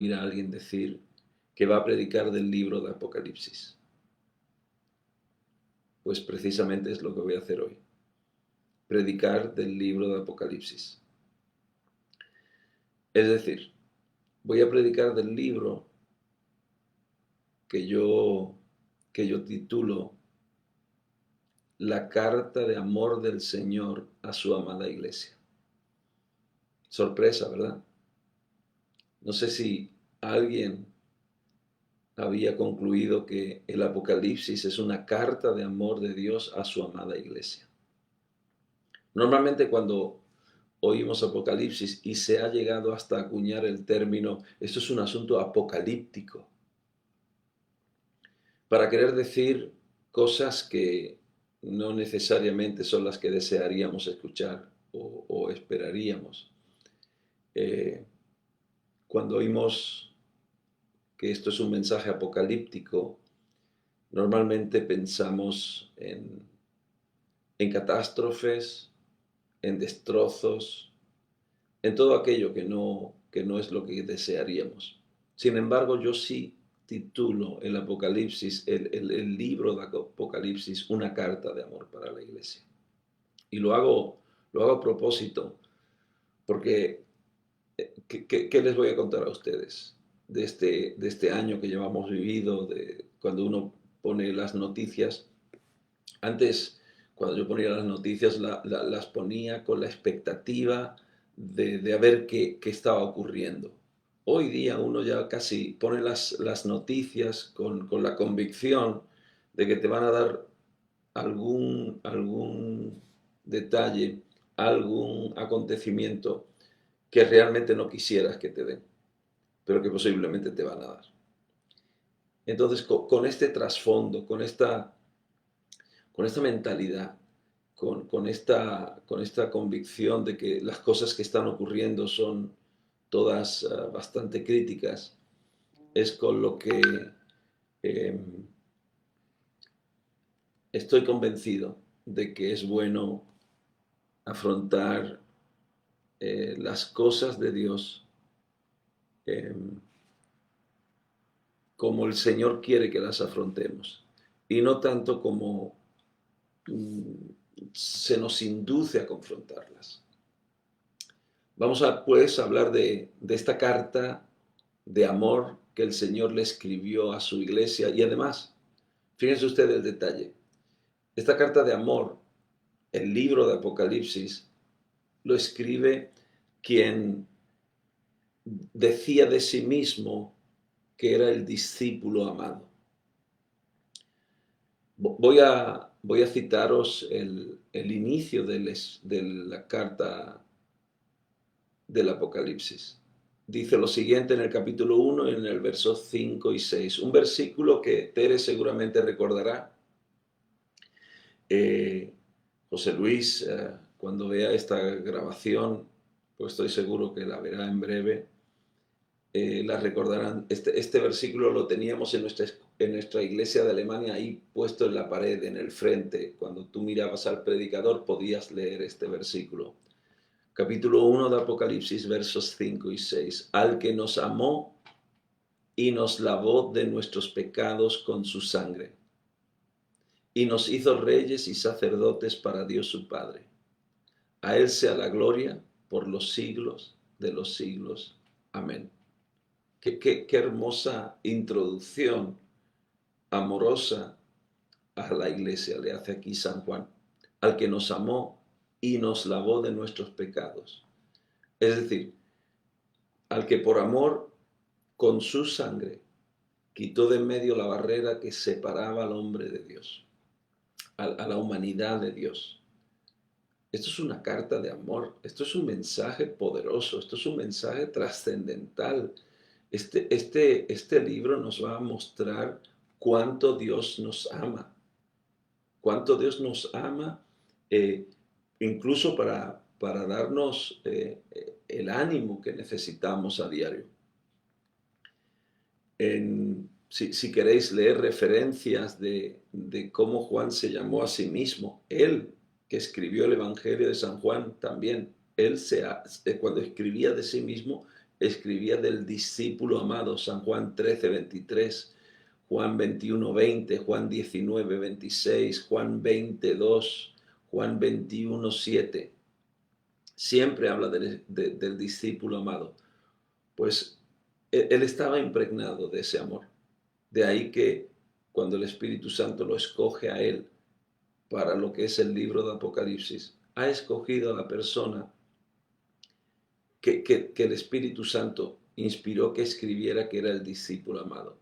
oír a alguien decir que va a predicar del libro de Apocalipsis. Pues precisamente es lo que voy a hacer hoy. Predicar del libro de Apocalipsis. Es decir, voy a predicar del libro que yo, que yo titulo La carta de amor del Señor a su amada iglesia. Sorpresa, ¿verdad? No sé si alguien había concluido que el Apocalipsis es una carta de amor de Dios a su amada iglesia. Normalmente cuando oímos Apocalipsis y se ha llegado hasta acuñar el término, esto es un asunto apocalíptico, para querer decir cosas que no necesariamente son las que desearíamos escuchar o esperaríamos. Eh, Cuando oímos que esto es un mensaje apocalíptico, normalmente pensamos catástrofes, en destrozos, en todo aquello que no es lo que desearíamos. Sin embargo, yo sí titulo el Apocalipsis, el libro de Apocalipsis, una carta de amor para la iglesia. Y lo hago a propósito, porque ¿qué les voy a contar a ustedes de este año que llevamos vivido, de cuando uno pone las noticias? Antes, cuando yo ponía las noticias, las ponía con la expectativa de ver qué estaba ocurriendo. Hoy día uno ya casi pone las noticias con la convicción de que te van a dar algún detalle, algún acontecimiento que realmente no quisieras que te den, pero que posiblemente te van a dar. Entonces, con este trasfondo, con esta mentalidad, con esta convicción de que las cosas que están ocurriendo son todas bastante críticas, es con lo que eh, estoy convencido de que es bueno afrontar las cosas de Dios eh, como el Señor quiere que las afrontemos y no tanto como se nos induce a confrontarlas. Vamos a pues hablar de esta carta de amor que el Señor le escribió a su iglesia y además, fíjense ustedes el detalle, esta carta de amor, el libro de Apocalipsis, lo escribe quien decía de sí mismo que era el discípulo amado. Voy a citaros el inicio de la carta del Apocalipsis. Dice lo siguiente en el capítulo 1, en el verso 5 y 6. Un versículo que Tere seguramente recordará. Eh, José Luis, cuando vea esta grabación, pues estoy seguro que la verá en breve, la recordarán. Este versículo lo teníamos en nuestra iglesia de Alemania ahí puesto en la pared, en el frente. Cuando tú mirabas al predicador podías leer este versículo. Capítulo 1 de Apocalipsis, versos 5 y 6. Al que nos amó y nos lavó de nuestros pecados con su sangre, y nos hizo reyes y sacerdotes para Dios su Padre. A Él sea la gloria por los siglos de los siglos. Amén. Qué hermosa introducción amorosa a la iglesia le hace aquí San Juan. Al que nos amó y nos lavó de nuestros pecados. Es decir, al que por amor con su sangre quitó de en medio la barrera que separaba al hombre de Dios, a la humanidad de Dios. Esto es una carta de amor, esto es un mensaje poderoso, esto es un mensaje trascendental. Este libro nos va a mostrar cuánto Dios nos ama, cuánto Dios nos ama, eh, incluso para darnos el ánimo que necesitamos a diario. Si queréis leer referencias de cómo Juan se llamó a sí mismo, él que escribió el Evangelio de San Juan también, cuando escribía de sí mismo, escribía del discípulo amado, San Juan 13:23, Juan 21:20, Juan 19:26, Juan 20:2, Juan 21:7. Siempre habla del discípulo amado. Pues él estaba impregnado de ese amor. De ahí que cuando el Espíritu Santo lo escoge a él para lo que es el libro de Apocalipsis, ha escogido a la persona que el Espíritu Santo inspiró que escribiera, que era el discípulo amado.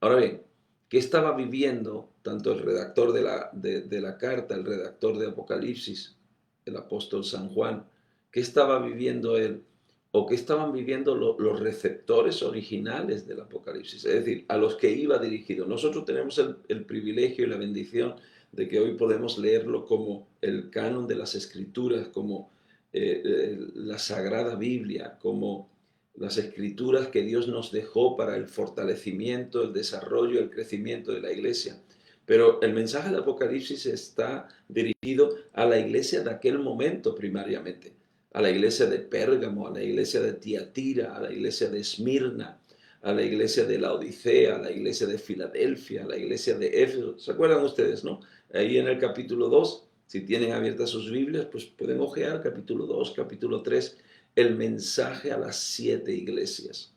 Ahora bien, ¿qué estaba viviendo tanto el redactor de la carta, el redactor de Apocalipsis, el apóstol San Juan? ¿Qué estaba viviendo él? ¿O qué estaban viviendo los receptores originales del Apocalipsis? Es decir, a los que iba dirigido. Nosotros tenemos el privilegio y la bendición de que hoy podemos leerlo como el canon de las Escrituras, como la Sagrada Biblia, como las escrituras que Dios nos dejó para el fortalecimiento, el desarrollo, el crecimiento de la iglesia. Pero el mensaje de Apocalipsis está dirigido a la iglesia de aquel momento primariamente, a la iglesia de Pérgamo, a la iglesia de Tiatira, a la iglesia de Esmirna, a la iglesia de la Odisea, a la iglesia de Filadelfia, a la iglesia de Éfeso. ¿Se acuerdan ustedes, no? Ahí en el capítulo 2, si tienen abiertas sus Biblias, pues pueden ojear capítulo 2, capítulo 3, el mensaje a las 7 iglesias.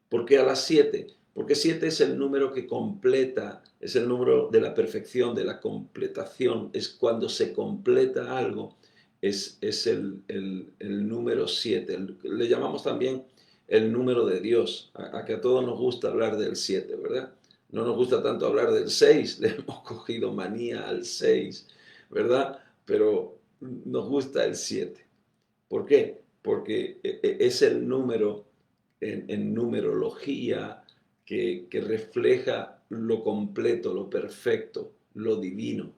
¿Por qué a las 7? Porque 7 es el número que completa, es el número de la perfección, de la completación, es cuando se completa algo, es el número 7. Le llamamos también el número de Dios, a que a todos nos gusta hablar del 7, ¿verdad? No nos gusta tanto hablar del 6, le hemos cogido manía al 6, ¿verdad? Pero nos gusta el 7. ¿Por qué? Porque es el número en numerología que refleja lo completo, lo perfecto, lo divino.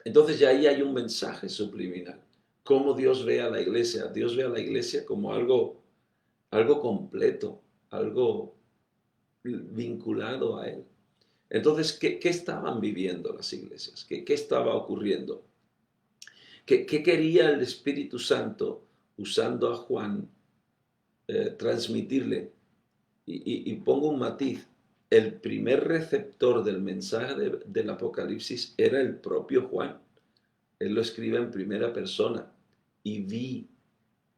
Entonces ya ahí hay un mensaje subliminal. ¿Cómo Dios ve a la iglesia? Dios ve a la iglesia como algo completo, algo vinculado a Él. Entonces, ¿qué estaban viviendo las iglesias? ¿Qué estaba ocurriendo? ¿Qué quería el Espíritu Santo usando a Juan transmitirle? Y pongo un matiz. El primer receptor del mensaje del Apocalipsis era el propio Juan. Él lo escribe en primera persona. Y vi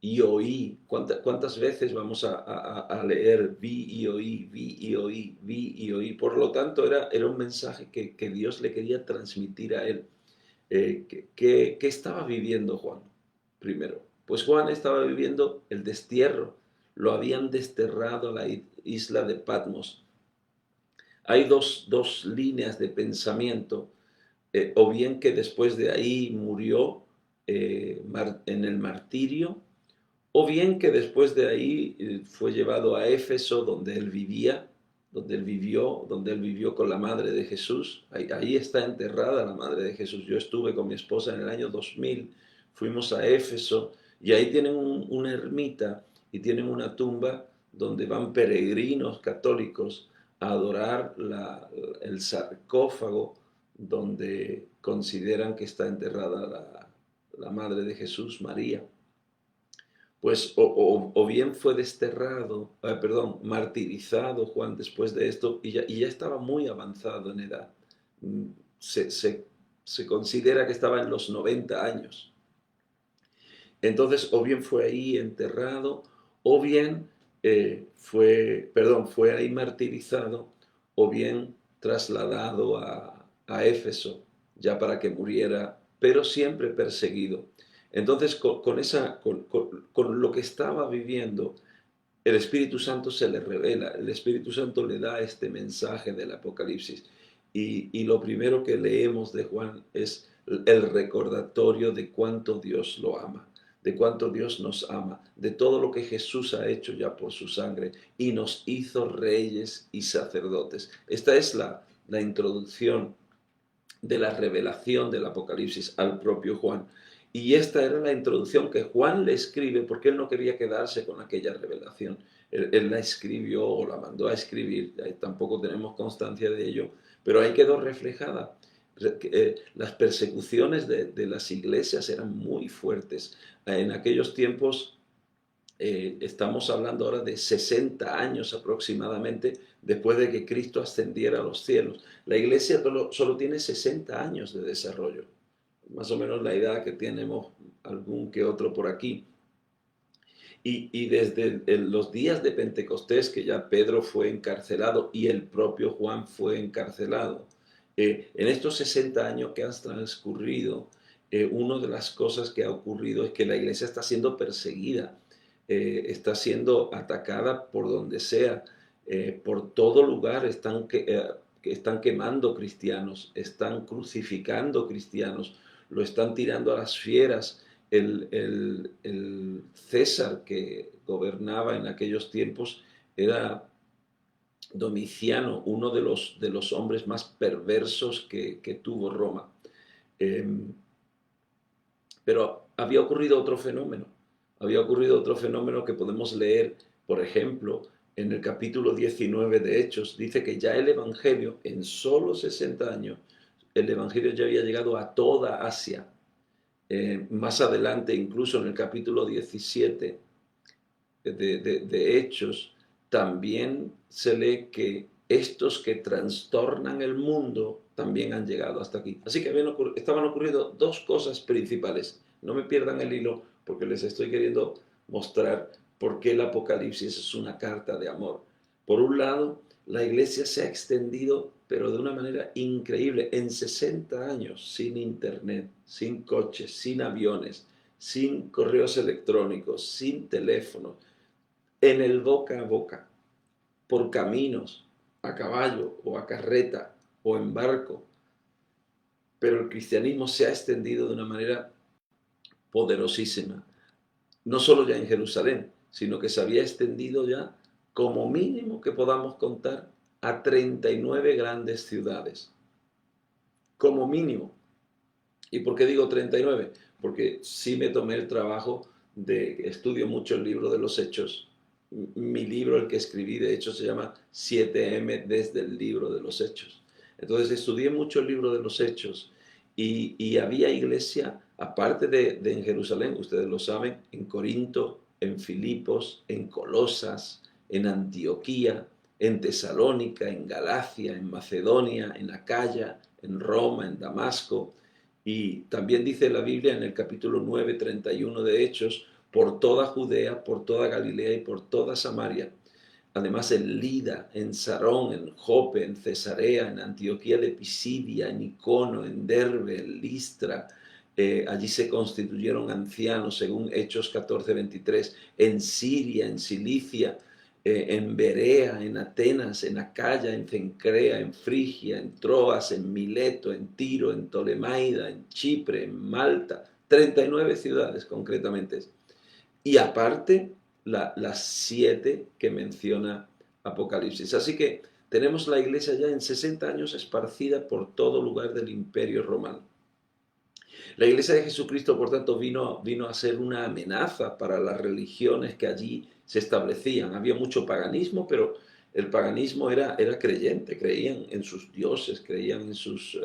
y oí. ¿Cuántas veces vamos a leer vi y oí, vi y oí, vi y oí? Por lo tanto, era un mensaje que Dios le quería transmitir a él. ¿Qué estaba viviendo Juan? Primero, pues Juan estaba viviendo el destierro. Lo habían desterrado a la isla de Patmos. Hay dos líneas de pensamiento, o bien que después de ahí murió en el martirio, o bien que después de ahí fue llevado a Éfeso, donde él vivía, donde él vivió con la madre de Jesús. Ahí está enterrada la madre de Jesús. Yo estuve con mi esposa en el año 2000, fuimos a Éfeso y ahí tienen una ermita y tienen una tumba donde van peregrinos católicos a adorar el sarcófago donde consideran que está enterrada la madre de Jesús, María. Pues o bien fue desterrado, martirizado Juan después de esto y ya estaba muy avanzado en edad. Mm, se considera que estaba en los 90 años. Entonces, o bien fue ahí enterrado, o bien fue ahí martirizado, o bien trasladado a Éfeso, ya para que muriera, pero siempre perseguido. Entonces, con lo que estaba viviendo, el Espíritu Santo se le revela, el Espíritu Santo le da este mensaje del Apocalipsis. Y lo primero que leemos de Juan es el recordatorio de cuánto Dios lo ama, de cuánto Dios nos ama, de todo lo que Jesús ha hecho ya por su sangre y nos hizo reyes y sacerdotes. Esta es la introducción de la revelación del Apocalipsis al propio Juan. Y esta era la introducción que Juan le escribe porque él no quería quedarse con aquella revelación. Él la escribió o la mandó a escribir, tampoco tenemos constancia de ello, pero ahí quedó reflejada. Las persecuciones de las iglesias eran muy fuertes. En aquellos tiempos Estamos hablando ahora de 60 años aproximadamente después de que Cristo ascendiera a los cielos. La iglesia solo tiene 60 años de desarrollo, más o menos la edad que tenemos algún que otro por aquí. Y desde los días de Pentecostés, que ya Pedro fue encarcelado y el propio Juan fue encarcelado, en estos 60 años que han transcurrido, una de las cosas que ha ocurrido es que la iglesia está siendo perseguida, está siendo atacada por donde sea, por todo lugar que están quemando cristianos, están crucificando cristianos, lo están tirando a las fieras. El César que gobernaba en aquellos tiempos era Domiciano, uno de los hombres más perversos que tuvo Roma. Eh, pero había ocurrido otro fenómeno que podemos leer, por ejemplo, en el capítulo 19 de Hechos, dice que ya el Evangelio, en solo 60 años, el Evangelio ya había llegado a toda Asia. Más adelante, incluso en el capítulo 17 de Hechos, también se lee que estos que trastornan el mundo también han llegado hasta aquí. Así que estaban ocurriendo dos cosas principales. No me pierdan el hilo porque les estoy queriendo mostrar por qué el Apocalipsis es una carta de amor. Por un lado, la iglesia se ha extendido, pero de una manera increíble, en 60 años, sin internet, sin coches, sin aviones, sin correos electrónicos, sin teléfonos, en el boca a boca, por caminos, a caballo o a carreta o en barco. Pero el cristianismo se ha extendido de una manera poderosísima. No solo ya en Jerusalén, sino que se había extendido ya, como mínimo que podamos contar, a 39 grandes ciudades. Como mínimo. ¿Y por qué digo 39? Porque sí me tomé el trabajo estudio mucho el libro de los Hechos. Mi libro, el que escribí, de hecho, se llama 7M desde el libro de los Hechos. Entonces estudié mucho el libro de los Hechos y había iglesia, aparte de en Jerusalén, ustedes lo saben, en Corinto, en Filipos, en Colosas, en Antioquía, en Tesalónica, en Galacia, en Macedonia, en Acaya, en Roma, en Damasco. Y también dice la Biblia en el capítulo 9, 31 de Hechos, por toda Judea, por toda Galilea y por toda Samaria. Además en Lida, en Sarón, en Jope, en Cesarea, en Antioquía de Pisidia, en Icono, en Derbe, en Listra. Allí se constituyeron ancianos, según Hechos 14, 23. En Siria, en Cilicia, en Berea, en Atenas, en Acaya, en Cencrea, en Frigia, en Troas, en Mileto, en Tiro, en Tolemaida, en Chipre, en Malta. 39 ciudades concretamente. Y aparte, las 7 que menciona Apocalipsis. Así que tenemos la iglesia ya en 60 años esparcida por todo lugar del Imperio Romano. La iglesia de Jesucristo, por tanto, vino a ser una amenaza para las religiones que allí se establecían. Había mucho paganismo, pero el paganismo era creyente, creían en sus dioses, creían en sus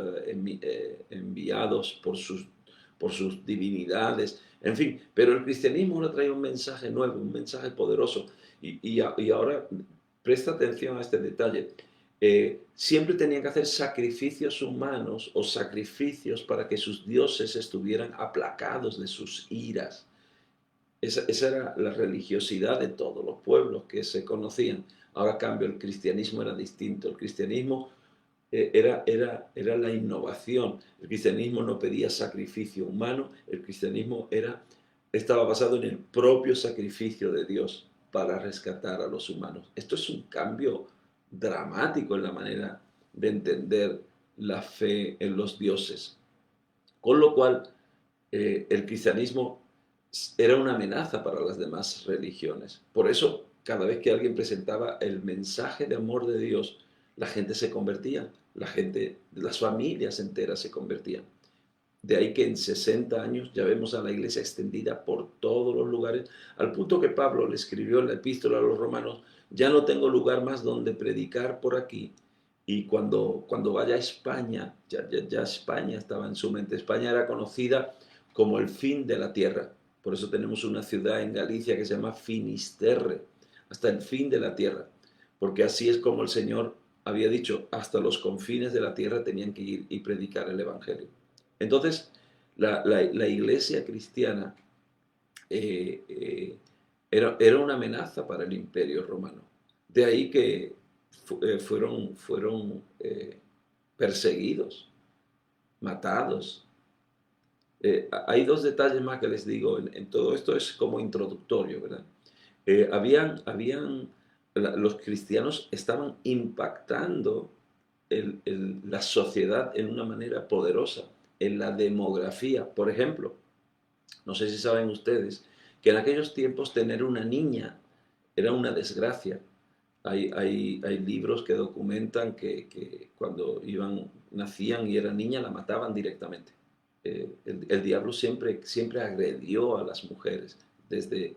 enviados por sus divinidades, en fin. Pero el cristianismo ahora trae un mensaje nuevo, un mensaje poderoso. Y ahora presta atención a este detalle. Siempre tenían que hacer sacrificios humanos o sacrificios para que sus dioses estuvieran aplacados de sus iras. Esa era la religiosidad de todos los pueblos que se conocían. Ahora, a cambio, el cristianismo era distinto. El cristianismo era la innovación. El cristianismo no pedía sacrificio humano. El cristianismo estaba basado en el propio sacrificio de Dios para rescatar a los humanos. Esto es un cambio dramático en la manera de entender la fe en los dioses. Con lo cual, el cristianismo era una amenaza para las demás religiones. Por eso, cada vez que alguien presentaba el mensaje de amor de Dios, la gente se convertía, las familias enteras se convertían. De ahí que en 60 años ya vemos a la iglesia extendida por todos los lugares, al punto que Pablo le escribió en la epístola a los romanos: ya no tengo lugar más donde predicar por aquí. Y cuando vaya a España, ya España estaba en su mente. España era conocida como el fin de la tierra, Por eso tenemos una ciudad en Galicia que se llama Finisterre, hasta el fin de la tierra, porque así es como el Señor había dicho, hasta los confines de la tierra tenían que ir y predicar el Evangelio. Entonces, la iglesia cristiana era una amenaza para el imperio romano. De ahí que fueron perseguidos, matados. Hay dos detalles más que les digo, en todo esto es como introductorio, ¿verdad? Los cristianos estaban impactando la sociedad en una manera poderosa, en la demografía. Por ejemplo, no sé si saben ustedes que en aquellos tiempos tener una niña era una desgracia. Hay libros que documentan que cuando nacían y era niña la mataban directamente. El diablo siempre agredió a las mujeres desde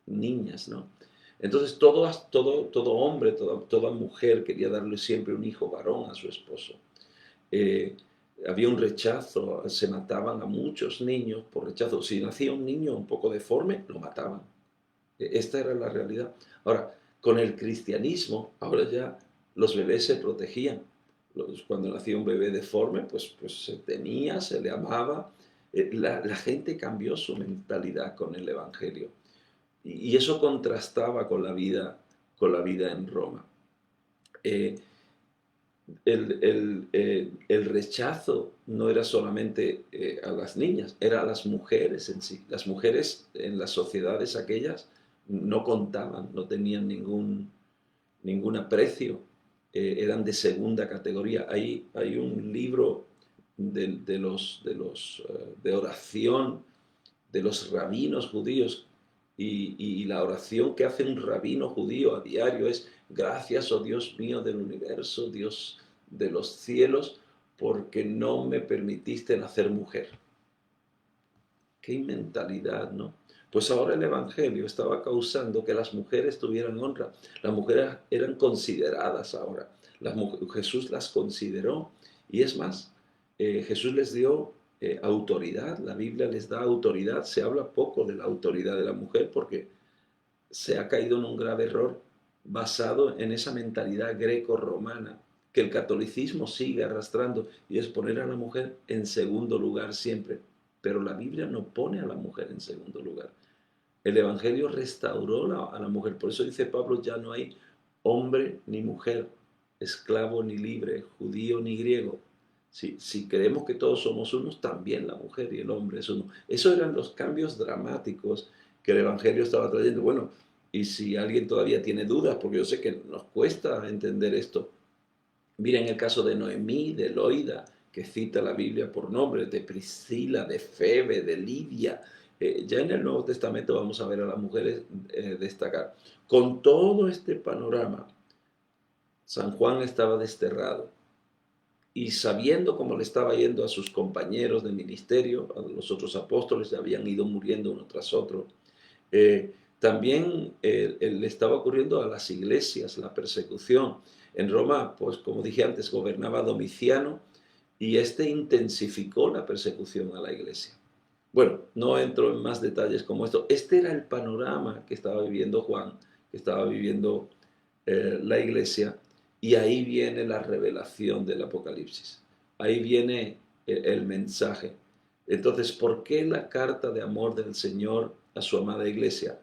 niñas, ¿no? Entonces todo hombre, toda mujer quería darle siempre un hijo varón a su esposo. Eh, Había un rechazo, se mataban a muchos niños por rechazo. Si nacía un niño un poco deforme, lo mataban. Esta era la realidad. Ahora, con el cristianismo, ahora ya los bebés se protegían. Cuando nacía un bebé deforme, pues se tenía, se le amaba. La gente cambió su mentalidad con el Evangelio. Y eso contrastaba con la vida en Roma. Eh, el rechazo no era solamente a las niñas, era a las mujeres en sí. Las mujeres en las sociedades aquellas no contaban, no tenían ningún aprecio, eran de segunda categoría. Hay un libro de oración de los rabinos judíos y la oración que hace un rabino judío a diario es: gracias, oh Dios mío del universo, Dios de los cielos, porque no me permitiste nacer mujer. Qué mentalidad, ¿no? Pues ahora el Evangelio estaba causando que las mujeres tuvieran honra. Las mujeres eran consideradas ahora. Jesús las consideró. Y es más, Jesús les dio autoridad. La Biblia les da autoridad. Se habla poco de la autoridad de la mujer porque se ha caído en un grave error basado en esa mentalidad greco-romana que el catolicismo sigue arrastrando, y es poner a la mujer en segundo lugar siempre. Pero la Biblia no pone a la mujer en segundo lugar. El Evangelio restauró a la mujer. Por eso dice Pablo: ya no hay hombre ni mujer, esclavo ni libre, judío ni griego. Si creemos que todos somos unos, también la mujer y el hombre es uno. Esos eran los cambios dramáticos que el Evangelio estaba trayendo. Bueno, y si alguien todavía tiene dudas, porque yo sé que nos cuesta entender esto, miren el caso de Noemí, de Loida, que cita la Biblia por nombre, de Priscila, de Febe, de Lidia. Ya en el Nuevo Testamento vamos a ver a las mujeres destacar. Con todo este panorama, San Juan estaba desterrado, y sabiendo cómo le estaba yendo a sus compañeros de ministerio, a los otros apóstoles, ya habían ido muriendo uno tras otro, también le estaba ocurriendo a las iglesias la persecución. En Roma, pues como dije antes, gobernaba Domiciano, y este intensificó la persecución a la iglesia. Bueno, no entro en más detalles como esto. Este era el panorama que estaba viviendo Juan, que estaba viviendo la iglesia, y ahí viene la revelación del Apocalipsis. Ahí viene el mensaje. Entonces, ¿por qué la carta de amor del Señor a su amada iglesia?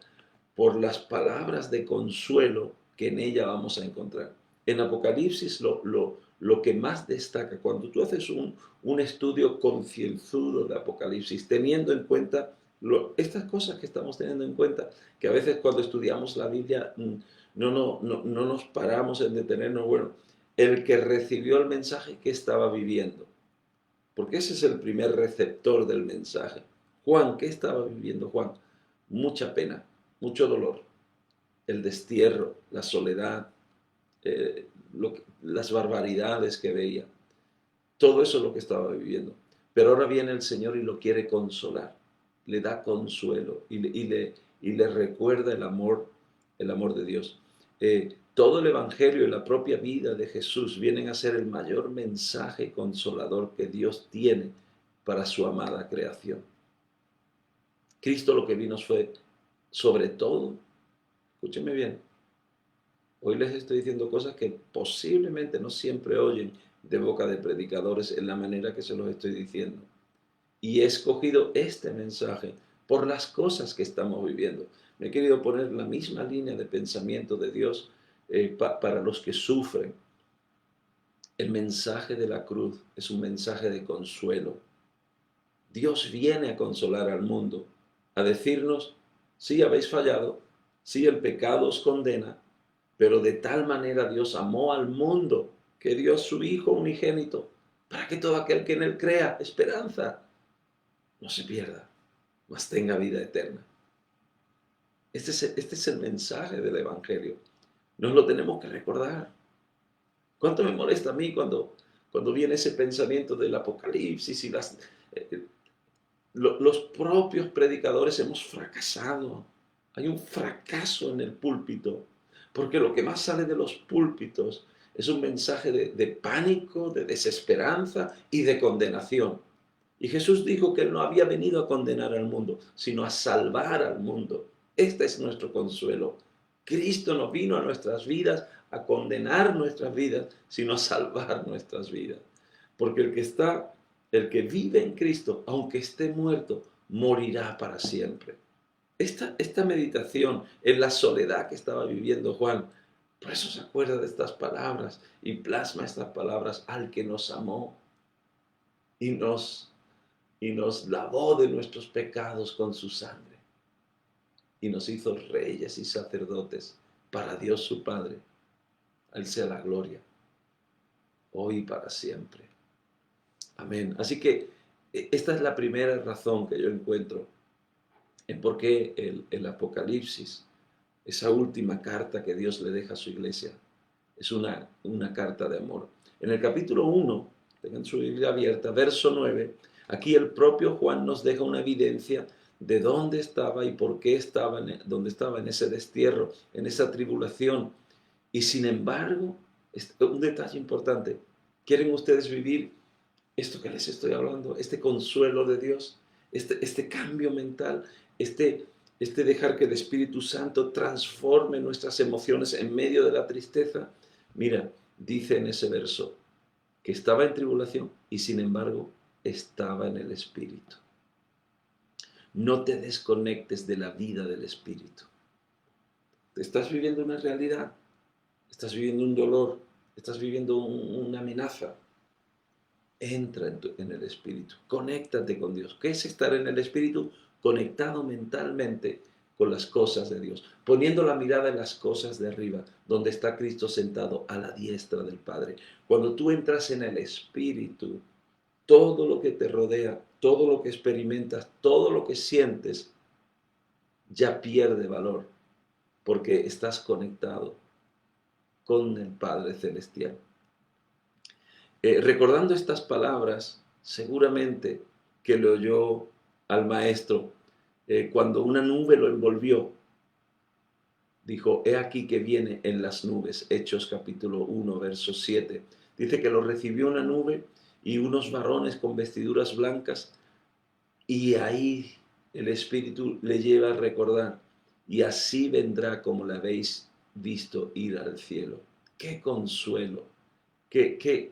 Por las palabras de consuelo que en ella vamos a encontrar. En Apocalipsis lo que más destaca, cuando tú haces un estudio concienzudo de Apocalipsis, teniendo en cuenta estas cosas que estamos teniendo en cuenta, que a veces cuando estudiamos la Biblia no nos paramos en detenernos, bueno, el que recibió el mensaje, ¿qué estaba viviendo? Porque ese es el primer receptor del mensaje. Juan, ¿qué estaba viviendo Juan? Mucha pena, mucho dolor, el destierro, la soledad, las barbaridades que veía. Todo eso es lo que estaba viviendo. Pero ahora viene el Señor y lo quiere consolar, le da consuelo y le recuerda el amor de Dios. Todo el Evangelio y la propia vida de Jesús vienen a ser el mayor mensaje consolador que Dios tiene para su amada creación. Cristo lo que vino fue, sobre todo, escúchenme bien, hoy les estoy diciendo cosas que posiblemente no siempre oyen de boca de predicadores en la manera que se los estoy diciendo. Y he escogido este mensaje por las cosas que estamos viviendo. Me he querido poner la misma línea de pensamiento de Dios para los que sufren. El mensaje de la cruz es un mensaje de consuelo. Dios viene a consolar al mundo, a decirnos, sí habéis fallado, sí el pecado os condena, pero de tal manera Dios amó al mundo que dio a su Hijo unigénito, para que todo aquel que en él crea esperanza no se pierda, mas tenga vida eterna. Este es el mensaje del Evangelio. Nos lo tenemos que recordar. ¿Cuánto me molesta a mí cuando viene ese pensamiento del Apocalipsis y los propios predicadores hemos fracasado? Hay un fracaso en el púlpito, porque lo que más sale de los púlpitos es un mensaje de pánico, de desesperanza y de condenación. Y Jesús dijo que Él no había venido a condenar al mundo, sino a salvar al mundo. Este es nuestro consuelo. Cristo no vino a nuestras vidas a condenar nuestras vidas, sino a salvar nuestras vidas. Porque el que vive en Cristo, aunque esté muerto, morirá para siempre. Esta meditación en la soledad que estaba viviendo Juan, por eso se acuerda de estas palabras y plasma estas palabras al que nos amó y nos lavó de nuestros pecados con su sangre y nos hizo reyes y sacerdotes para Dios su Padre. A Él sea la gloria, hoy y para siempre. Amén. Así que esta es la primera razón que yo encuentro en por qué el Apocalipsis, esa última carta que Dios le deja a su iglesia, es una carta de amor. En el capítulo 1, tengan su Biblia abierta, verso 9, aquí el propio Juan nos deja una evidencia de dónde estaba y por qué estaba, dónde estaba en ese destierro, en esa tribulación. Y sin embargo, un detalle importante, ¿quieren ustedes vivir esto que les estoy hablando? Este consuelo de Dios, este cambio mental, este dejar que el Espíritu Santo transforme nuestras emociones en medio de la tristeza. Mira, dice en ese verso que estaba en tribulación y sin embargo estaba en el Espíritu. No te desconectes de la vida del Espíritu. Estás viviendo una realidad, estás viviendo un dolor, estás viviendo una amenaza. Entra en el Espíritu, conéctate con Dios. ¿Qué es estar en el Espíritu? Conectado mentalmente con las cosas de Dios, poniendo la mirada en las cosas de arriba, donde está Cristo sentado a la diestra del Padre. Cuando tú entras en el Espíritu, todo lo que te rodea, todo lo que experimentas, todo lo que sientes, ya pierde valor, porque estás conectado con el Padre Celestial. Recordando estas palabras, seguramente que le oyó al maestro cuando una nube lo envolvió. Dijo, he aquí que viene en las nubes. Hechos capítulo 1, verso 7. Dice que lo recibió una nube y unos varones con vestiduras blancas, y ahí el Espíritu le lleva a recordar, y así vendrá como la habéis visto ir al cielo. ¡Qué consuelo! ¡Qué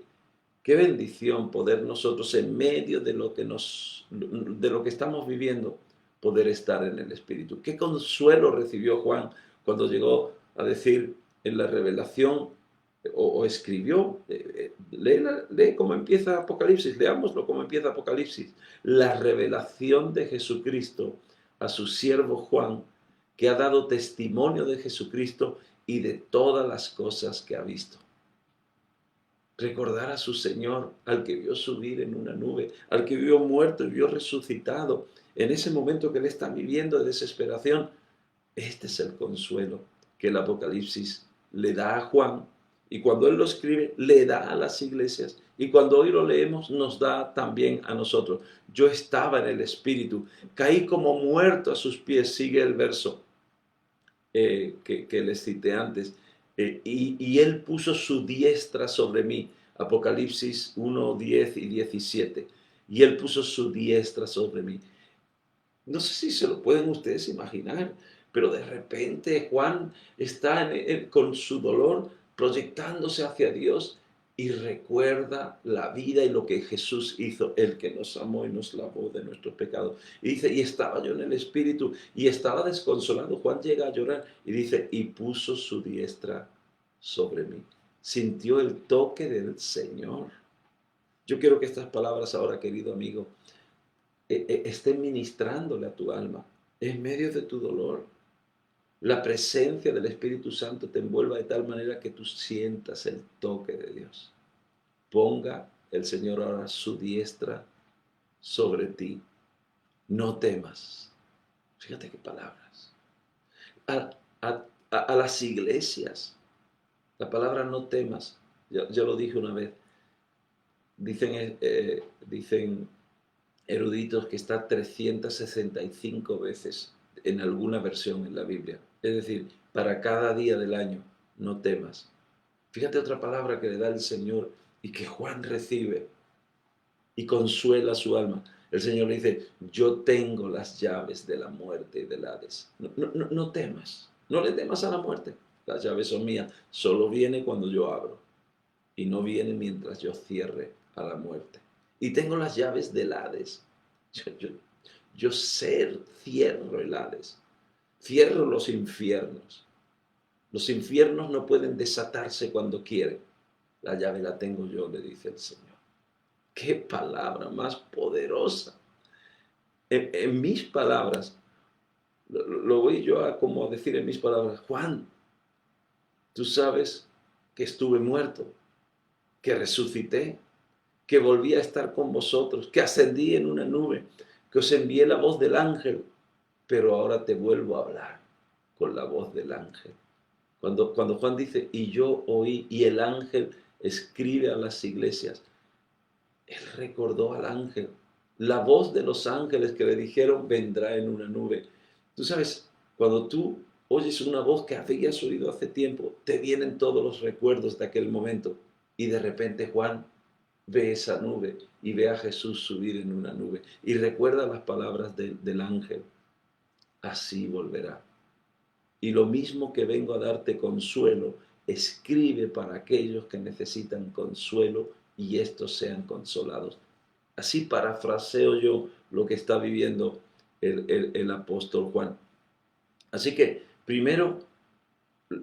bendición poder nosotros en medio de lo que estamos viviendo, poder estar en el Espíritu! ¡Qué consuelo recibió Juan cuando llegó a decir en la revelación o escribió? Lee cómo empieza Apocalipsis, leámoslo cómo empieza Apocalipsis. La revelación de Jesucristo a su siervo Juan, que ha dado testimonio de Jesucristo y de todas las cosas que ha visto. Recordar a su Señor, al que vio subir en una nube, al que vio muerto y vio resucitado, en ese momento que él está viviendo de desesperación. Este es el consuelo que el Apocalipsis le da a Juan, y cuando él lo escribe, le da a las iglesias, y cuando hoy lo leemos, nos da también a nosotros. Yo estaba en el Espíritu, caí como muerto a sus pies, sigue el verso que les cité antes, y él puso su diestra sobre mí, Apocalipsis 1, 10 y 17, y él puso su diestra sobre mí. No sé si se lo pueden ustedes imaginar, pero de repente Juan está con su dolor proyectándose hacia Dios y recuerda la vida y lo que Jesús hizo, el que nos amó y nos lavó de nuestros pecados. Y dice, y estaba yo en el Espíritu y estaba desconsolado. Juan llega a llorar y dice, y puso su diestra sobre mí. Sintió el toque del Señor. Yo quiero que estas palabras ahora, querido amigo, estén ministrándole a tu alma en medio de tu dolor. La presencia del Espíritu Santo te envuelva de tal manera que tú sientas el toque de Dios. Ponga el Señor ahora su diestra sobre ti. No temas. Fíjate qué palabras. A, a las iglesias, la palabra no temas, yo lo dije una vez, dicen eruditos que está 365 veces en alguna versión en la Biblia. Es decir, para cada día del año, no temas. Fíjate otra palabra que le da el Señor y que Juan recibe y consuela su alma. El Señor le dice, yo tengo las llaves de la muerte y del Hades. No temas, no le temas a la muerte. Las llaves son mías, solo viene cuando yo abro y no viene mientras yo cierre a la muerte. Y tengo las llaves del Hades. Yo cierro el Hades, cierro los infiernos. Los infiernos no pueden desatarse cuando quieren. La llave la tengo yo, le dice el Señor. ¡Qué palabra más poderosa! En mis palabras, lo voy yo a como decir en mis palabras, Juan, tú sabes que estuve muerto, que resucité, que volví a estar con vosotros, que ascendí en una nube, que os envié la voz del ángel, pero ahora te vuelvo a hablar con la voz del ángel. Cuando Juan dice, y yo oí, y el ángel escribe a las iglesias, él recordó al ángel, la voz de los ángeles que le dijeron, vendrá en una nube. Tú sabes, cuando tú oyes una voz que habías oído hace tiempo, te vienen todos los recuerdos de aquel momento. Y de repente Juan ve esa nube y ve a Jesús subir en una nube. Y recuerda las palabras del ángel, así volverá. Y lo mismo que vengo a darte consuelo, escribe para aquellos que necesitan consuelo y estos sean consolados. Así parafraseo yo lo que está viviendo el apóstol Juan. Así que, primero,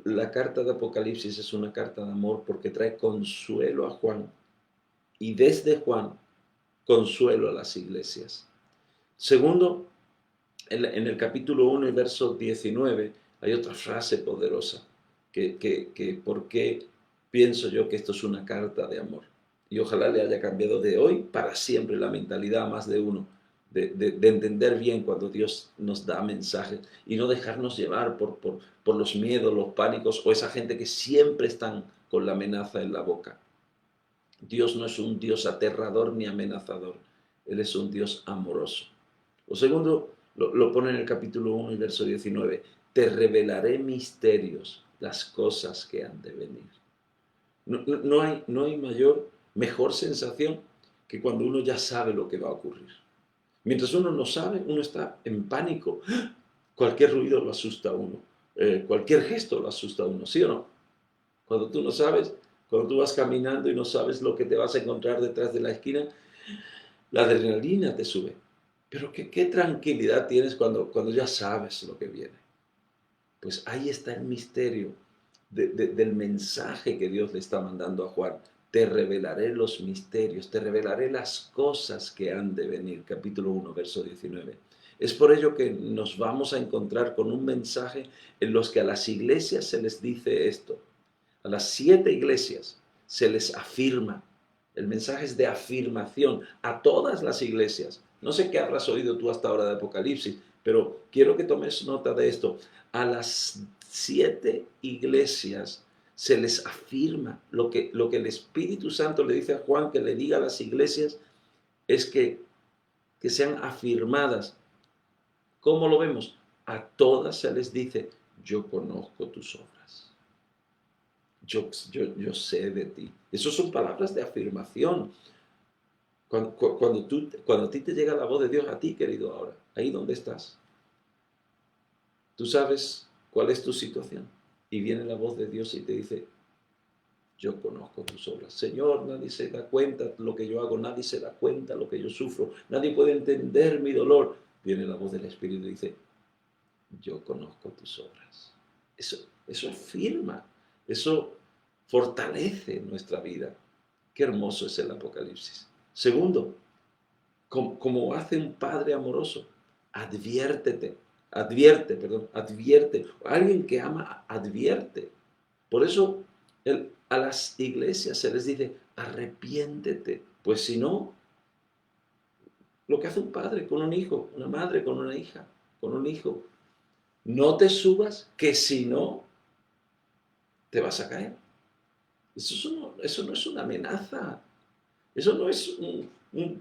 la carta de Apocalipsis es una carta de amor porque trae consuelo a Juan y desde Juan, consuelo a las iglesias. Segundo, en el capítulo 1 y verso 19 hay otra frase poderosa que por qué pienso yo que esto es una carta de amor. Y ojalá le haya cambiado de hoy para siempre la mentalidad a más de uno, de entender bien cuando Dios nos da mensajes y no dejarnos llevar por los miedos, los pánicos o esa gente que siempre están con la amenaza en la boca. Dios no es un Dios aterrador ni amenazador, Él es un Dios amoroso. Lo segundo lo pone en el capítulo 1 y verso 19. Te revelaré misterios, las cosas que han de venir. No hay mejor sensación que cuando uno ya sabe lo que va a ocurrir. Mientras uno no sabe, uno está en pánico. Cualquier ruido lo asusta a uno. Cualquier gesto lo asusta a uno, ¿sí o no? Cuando tú no sabes, cuando tú vas caminando y no sabes lo que te vas a encontrar detrás de la esquina, la adrenalina te sube. Pero qué tranquilidad tienes cuando ya sabes lo que viene. Pues ahí está el misterio del mensaje que Dios le está mandando a Juan. Te revelaré los misterios, te revelaré las cosas que han de venir. Capítulo 1, verso 19. Es por ello que nos vamos a encontrar con un mensaje en los que a las iglesias se les dice esto. A las 7 iglesias se les afirma. El mensaje es de afirmación a todas las iglesias. No sé qué habrás oído tú hasta ahora de Apocalipsis, pero quiero que tomes nota de esto. A las 7 iglesias se les afirma. Lo que el Espíritu Santo le dice a Juan que le diga a las iglesias es que sean afirmadas. ¿Cómo lo vemos? A todas se les dice, yo conozco tus obras. Yo sé de ti. Esas son palabras de afirmación. Cuando a ti te llega la voz de Dios, a ti, querido, ahora, ahí donde estás, tú sabes cuál es tu situación. Y viene la voz de Dios y te dice, yo conozco tus obras. Señor, nadie se da cuenta lo que yo hago, nadie se da cuenta lo que yo sufro, nadie puede entender mi dolor. Viene la voz del Espíritu y dice, yo conozco tus obras. Eso afirma, eso fortalece nuestra vida. Qué hermoso es el Apocalipsis. Segundo, como hace un padre amoroso, advierte. Alguien que ama, advierte. Por eso a las iglesias se les dice, arrepiéntete, pues si no, lo que hace un padre con un hijo, una madre con una hija, con un hijo, no te subas, que si no, te vas a caer. Eso no es una amenaza, eso no es un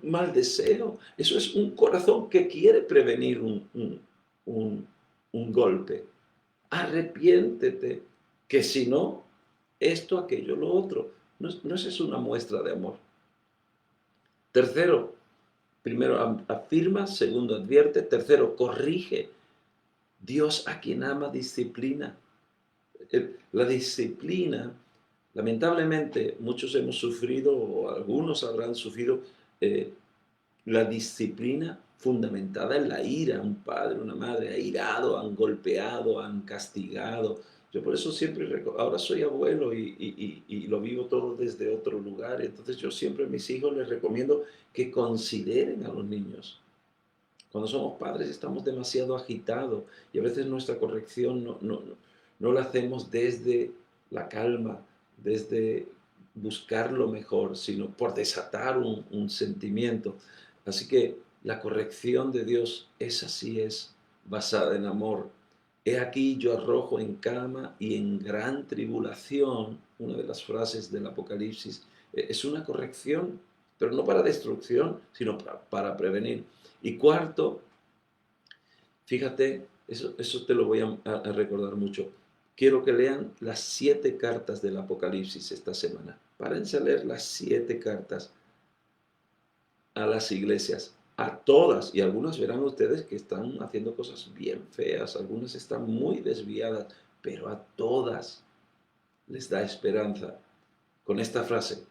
mal deseo, eso es un corazón que quiere prevenir un golpe. Arrepiéntete, que si no, esto, aquello, lo otro. No es una muestra de amor. Tercero, primero afirma, segundo advierte, tercero corrige. Dios a quien ama disciplina. La disciplina, lamentablemente, muchos hemos sufrido, o algunos habrán sufrido, la disciplina fundamentada en la ira. Un padre, una madre ha irado, han golpeado, han castigado. Yo por eso siempre, ahora soy abuelo y lo vivo todo desde otro lugar. Entonces yo siempre a mis hijos les recomiendo que consideren a los niños. Cuando somos padres estamos demasiado agitados y a veces nuestra corrección no la hacemos desde la calma, desde buscar lo mejor, sino por desatar un sentimiento. Así que la corrección de Dios es así, es basada en amor. He aquí yo arrojo en cama y en gran tribulación, una de las frases del Apocalipsis, es una corrección, pero no para destrucción, sino para prevenir. Y cuarto, fíjate, eso te lo voy a recordar mucho. Quiero que lean las 7 cartas del Apocalipsis esta semana. Párense a leer las 7 cartas a las iglesias, a todas, y algunas verán ustedes que están haciendo cosas bien feas, algunas están muy desviadas, pero a todas les da esperanza con esta frase,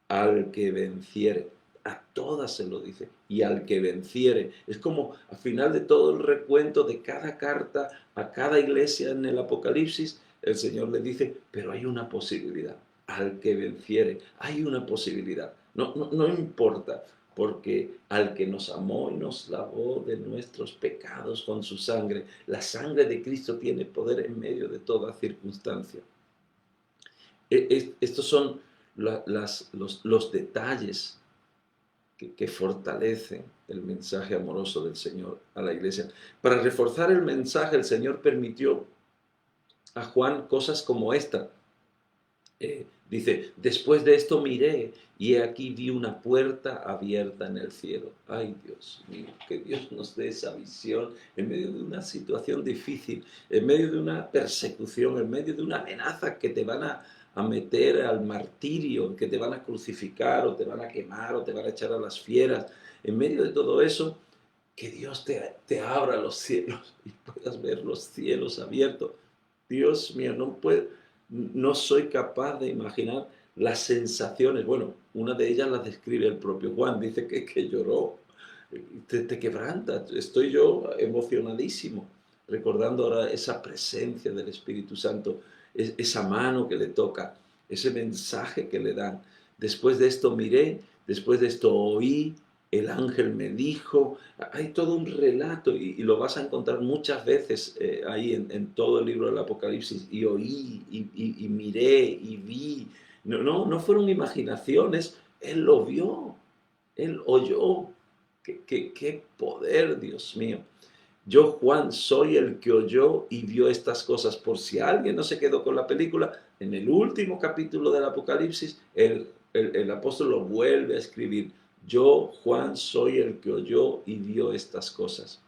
al que venciere. A todas se lo dice, y al que venciere. Es como al final de todo el recuento de cada carta a cada iglesia en el Apocalipsis, el Señor le dice, pero hay una posibilidad, al que venciere, hay una posibilidad. No importa, porque al que nos amó y nos lavó de nuestros pecados con su sangre, la sangre de Cristo tiene poder en medio de toda circunstancia. Estos son los detalles que fortalecen el mensaje amoroso del Señor a la iglesia. Para reforzar el mensaje, el Señor permitió a Juan cosas como esta. Dice, después de esto miré y he aquí vi una puerta abierta en el cielo. Ay, Dios mío, que Dios nos dé esa visión en medio de una situación difícil, en medio de una persecución, en medio de una amenaza que te van a meter al martirio, que te van a crucificar o te van a quemar o te van a echar a las fieras. En medio de todo eso, que Dios te abra los cielos y puedas ver los cielos abiertos. Dios mío, no soy capaz de imaginar las sensaciones. Bueno, una de ellas las describe el propio Juan, dice que lloró, te quebranta. Estoy yo emocionadísimo, recordando ahora esa presencia del Espíritu Santo, esa mano que le toca, ese mensaje que le dan. Después de esto miré, después de esto oí, el ángel me dijo, hay todo un relato y lo vas a encontrar muchas veces ahí en todo el libro del Apocalipsis, y oí, y miré, y vi. No fueron imaginaciones, él lo vio, él oyó. Qué poder, Dios mío. Yo, Juan, soy el que oyó y vio estas cosas. Por si alguien no se quedó con la película, en el último capítulo del Apocalipsis, el apóstol lo vuelve a escribir. Yo, Juan, soy el que oyó y vio estas cosas.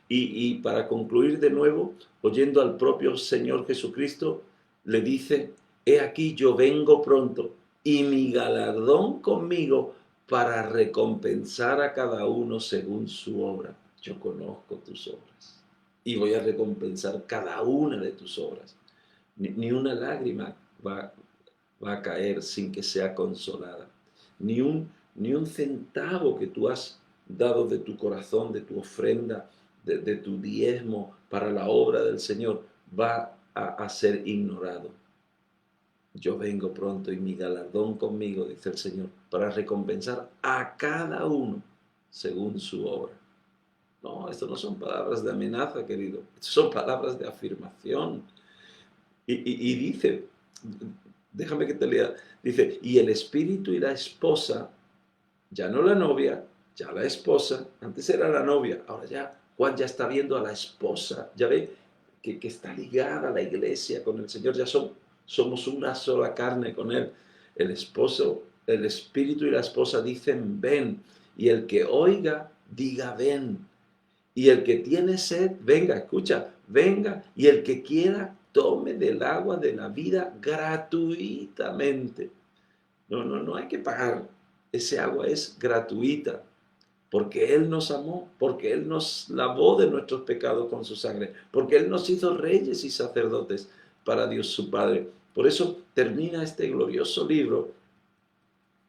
Y para concluir de nuevo, oyendo al propio Señor Jesucristo, le dice, he aquí yo vengo pronto y mi galardón conmigo para recompensar a cada uno según su obra. Yo conozco tus obras y voy a recompensar cada una de tus obras. Ni una lágrima va a caer sin que sea consolada. Ni un centavo que tú has dado de tu corazón, de tu ofrenda, de tu diezmo para la obra del Señor, va a ser ignorado. Yo vengo pronto y mi galardón conmigo, dice el Señor, para recompensar a cada uno según su obra. No, esto no son palabras de amenaza, querido. Esto son palabras de afirmación. Y dice, déjame que te lea, dice, y el espíritu y la esposa, ya no la novia, ya la esposa, antes era la novia, ahora ya Juan ya está viendo a la esposa, ya ve que está ligada a la iglesia con el Señor, ya somos una sola carne con Él. El esposo, el espíritu y la esposa dicen ven, y el que oiga, diga ven. Y el que tiene sed, venga, escucha, venga, y el que quiera, tome del agua de la vida gratuitamente. No hay que pagar. Ese agua es gratuita, porque Él nos amó, porque Él nos lavó de nuestros pecados con su sangre, porque Él nos hizo reyes y sacerdotes para Dios su Padre. Por eso termina este glorioso libro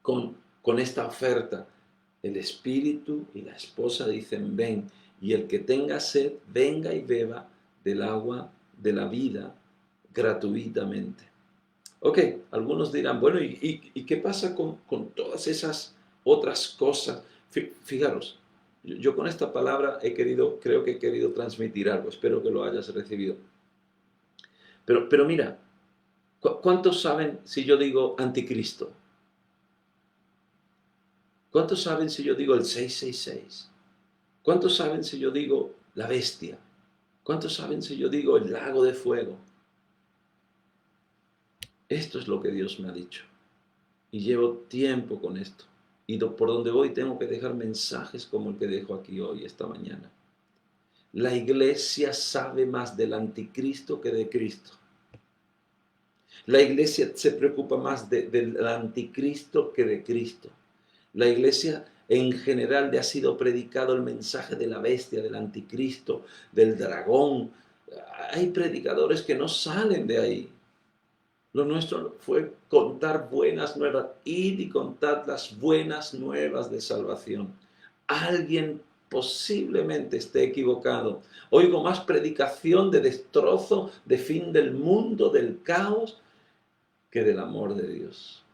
con esta oferta. El espíritu y la esposa dicen ven, y el que tenga sed, venga y beba del agua de la vida gratuitamente. Ok, algunos dirán, bueno, ¿y qué pasa con todas esas otras cosas? Fijaros, yo con esta palabra creo que he querido transmitir algo, espero que lo hayas recibido. Pero mira, ¿cuántos saben si yo digo anticristo? ¿Cuántos saben si yo digo el 666? ¿Cuántos saben si yo digo la bestia? ¿Cuántos saben si yo digo el lago de fuego? Esto es lo que Dios me ha dicho. Y llevo tiempo con esto. Y por donde voy tengo que dejar mensajes como el que dejo aquí hoy, esta mañana. La iglesia sabe más del anticristo que de Cristo. La iglesia se preocupa más del anticristo que de Cristo. La iglesia en general le ha sido predicado el mensaje de la bestia, del anticristo, del dragón. Hay predicadores que no salen de ahí. Lo nuestro fue contar buenas nuevas, ir y contar las buenas nuevas de salvación. Alguien posiblemente esté equivocado. Oigo más predicación de destrozo, de fin del mundo, del caos, que del amor de Dios.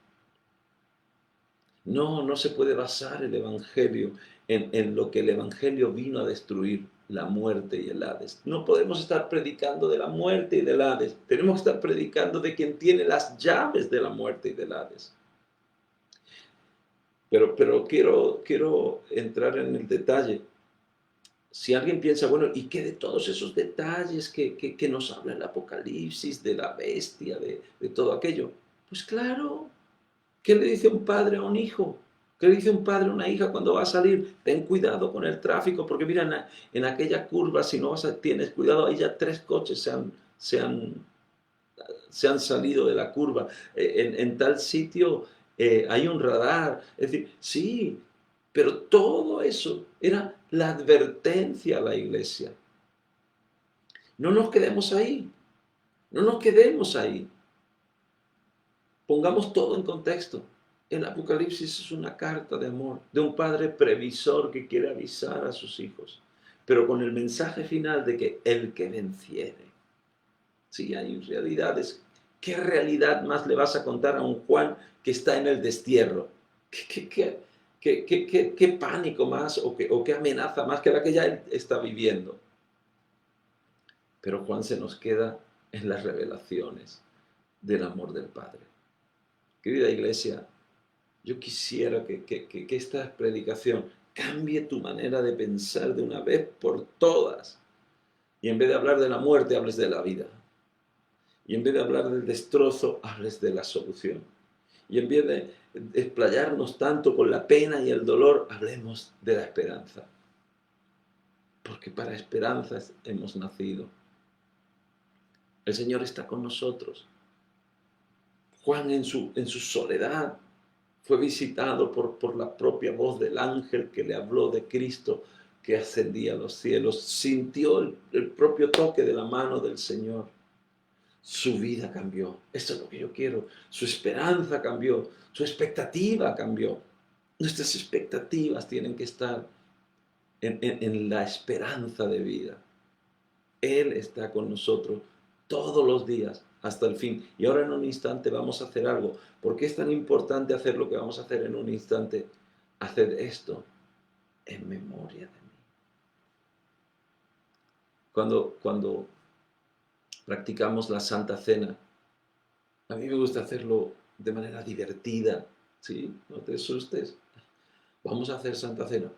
No se puede basar el Evangelio en lo que el Evangelio vino a destruir, la muerte y el Hades. No podemos estar predicando de la muerte y del Hades. Tenemos que estar predicando de quien tiene las llaves de la muerte y del Hades. Pero quiero entrar en el detalle. Si alguien piensa, bueno, ¿y qué de todos esos detalles que nos habla el Apocalipsis, de la bestia, de todo aquello? Pues claro, ¿qué le dice un padre a un hijo? ¿Qué le dice un padre a una hija cuando va a salir? Ten cuidado con el tráfico, porque mira, en aquella curva, si no tienes cuidado, ahí ya 3 coches se han salido de la curva. En tal sitio hay un radar. Es decir, sí, pero todo eso era la advertencia a la iglesia. No nos quedemos ahí. No nos quedemos ahí. Pongamos todo en contexto. El Apocalipsis es una carta de amor de un padre previsor que quiere avisar a sus hijos, pero con el mensaje final de que el que venciere. Sí, hay realidades. ¿Qué realidad más le vas a contar a un Juan que está en el destierro? ¿Qué pánico más o qué amenaza más que la que ya él está viviendo? Pero Juan se nos queda en las revelaciones del amor del Padre. Querida iglesia, yo quisiera que esta predicación cambie tu manera de pensar de una vez por todas. Y en vez de hablar de la muerte, hables de la vida. Y en vez de hablar del destrozo, hables de la solución. Y en vez de explayarnos tanto con la pena y el dolor, hablemos de la esperanza. Porque para esperanzas hemos nacido. El Señor está con nosotros. Juan en su soledad Fue visitado por la propia voz del ángel que le habló de Cristo que ascendía a los cielos. Sintió el propio toque de la mano del Señor. Su vida cambió. Esto es lo que yo quiero. Su esperanza cambió. Su expectativa cambió. Nuestras expectativas tienen que estar en la esperanza de vida. Él está con nosotros todos los días hasta el fin. Y ahora en un instante vamos a hacer algo. ¿Por qué es tan importante hacer lo que vamos a hacer en un instante? Hacer esto en memoria de mí. Cuando practicamos la Santa Cena, a mí me gusta hacerlo de manera divertida, ¿sí? No te asustes. Vamos a hacer Santa Cena.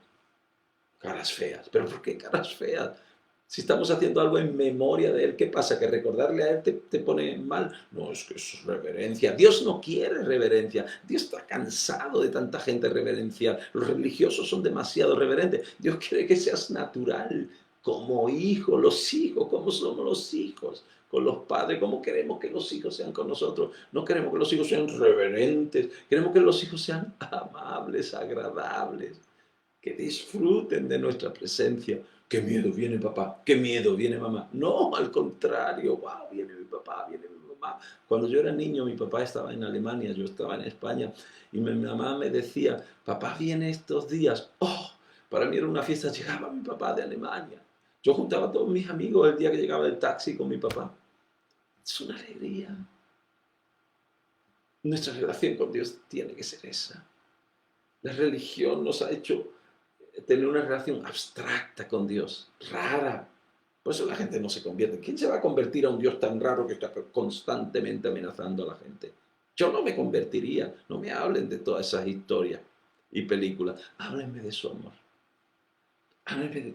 Caras feas. ¿Pero por qué caras feas? Si estamos haciendo algo en memoria de Él, ¿qué pasa? ¿Que recordarle a Él te pone mal? No, es que eso es reverencia. Dios no quiere reverencia. Dios está cansado de tanta gente reverencial. Los religiosos son demasiado reverentes. Dios quiere que seas natural, como hijo, los hijos, como somos los hijos con los padres, como queremos que los hijos sean con nosotros. No queremos que los hijos sean reverentes, queremos que los hijos sean amables, agradables, que disfruten de nuestra presencia. Qué miedo viene papá, qué miedo viene mamá. No, al contrario, wow, viene mi papá, viene mi mamá. Cuando yo era niño, mi papá estaba en Alemania, yo estaba en España, y mi mamá me decía, papá viene estos días. Oh, para mí era una fiesta, llegaba mi papá de Alemania. Yo juntaba a todos mis amigos el día que llegaba el taxi con mi papá. Es una alegría. Nuestra relación con Dios tiene que ser esa. La religión nos ha hecho tener una relación abstracta con Dios, rara. Por eso la gente no se convierte. ¿Quién se va a convertir a un Dios tan raro que está constantemente amenazando a la gente? Yo no me convertiría. No me hablen de todas esas historias y películas. Háblenme de su amor. Háblenme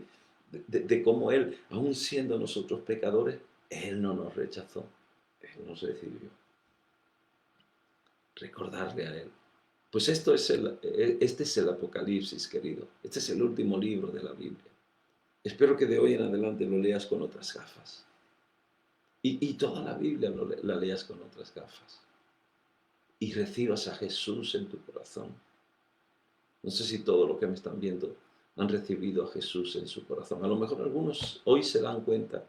de cómo Él, aun siendo nosotros pecadores, Él no nos rechazó. Él nos recibió. Recordarle a Él. Pues este es el Apocalipsis, querido. Este es el último libro de la Biblia. Espero que de hoy en adelante lo leas con otras gafas. Y toda la Biblia la leas con otras gafas. Y recibas a Jesús en tu corazón. No sé si todos los que me están viendo han recibido a Jesús en su corazón. A lo mejor algunos hoy se dan cuenta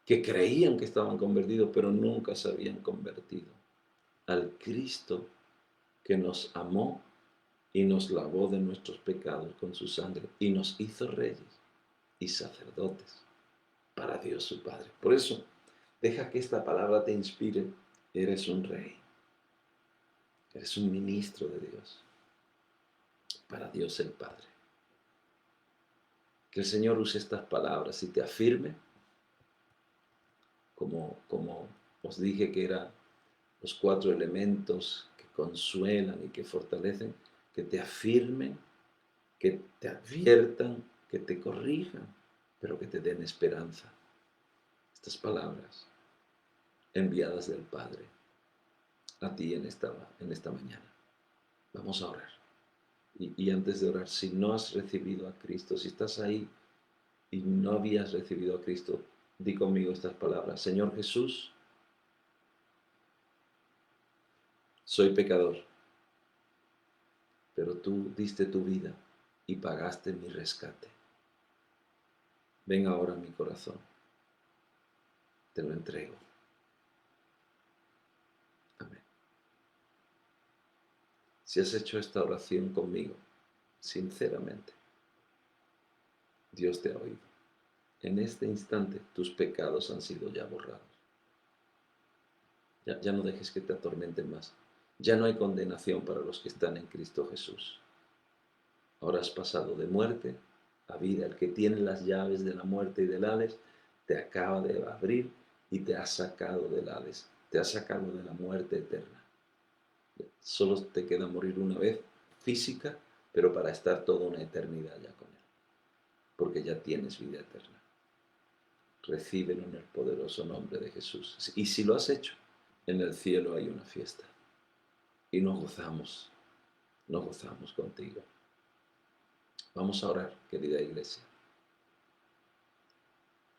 que creían que estaban convertidos, pero nunca se habían convertido al Cristo que nos amó y nos lavó de nuestros pecados con su sangre y nos hizo reyes y sacerdotes para Dios su Padre. Por eso, deja que esta palabra te inspire. Eres un rey. Eres un ministro de Dios. Para Dios el Padre. Que el Señor use estas palabras y te afirme, como os dije que eran los 4 elementos que consuelan y que fortalecen, que te afirmen, que te adviertan, que te corrijan, pero que te den esperanza. Estas palabras enviadas del Padre a ti en esta mañana. Vamos a orar. Y antes de orar, si no has recibido a Cristo, si estás ahí y no habías recibido a Cristo, di conmigo estas palabras. Señor Jesús, soy pecador, pero tú diste tu vida y pagaste mi rescate. Ven ahora a mi corazón. Te lo entrego. Amén. Si has hecho esta oración conmigo, sinceramente, Dios te ha oído. En este instante tus pecados han sido ya borrados. Ya no dejes que te atormenten más. Ya no hay condenación para los que están en Cristo Jesús. Ahora has pasado de muerte a vida. El que tiene las llaves de la muerte y del Hades te acaba de abrir y te ha sacado del Hades. Te ha sacado de la muerte eterna. Solo te queda morir una vez física, pero para estar toda una eternidad ya con Él. Porque ya tienes vida eterna. Recíbelo en el poderoso nombre de Jesús. Y si lo has hecho, en el cielo hay una fiesta. Y nos gozamos contigo. Vamos a orar, querida iglesia.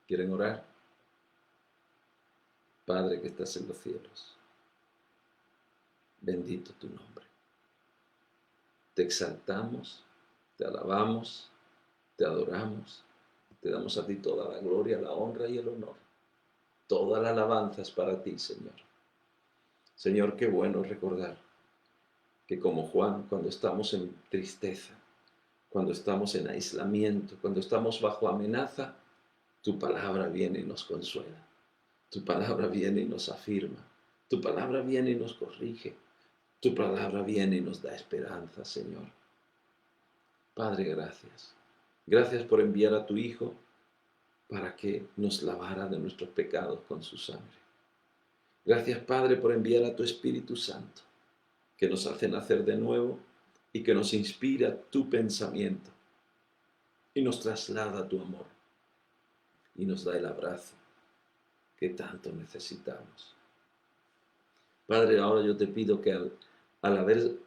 ¿Quieren orar? Padre que estás en los cielos, bendito tu nombre. Te exaltamos, te alabamos, te adoramos, te damos a ti toda la gloria, la honra y el honor. Toda la alabanza es para ti, Señor. Señor, qué bueno recordar que como Juan, cuando estamos en tristeza, cuando estamos en aislamiento, cuando estamos bajo amenaza, tu palabra viene y nos consuela. Tu palabra viene y nos afirma. Tu palabra viene y nos corrige. Tu palabra viene y nos da esperanza, Señor. Padre, gracias. Gracias por enviar a tu Hijo para que nos lavara de nuestros pecados con su sangre. Gracias, Padre, por enviar a tu Espíritu Santo, que nos hace nacer de nuevo y que nos inspira tu pensamiento y nos traslada tu amor y nos da el abrazo que tanto necesitamos. Padre, ahora yo te pido que al haber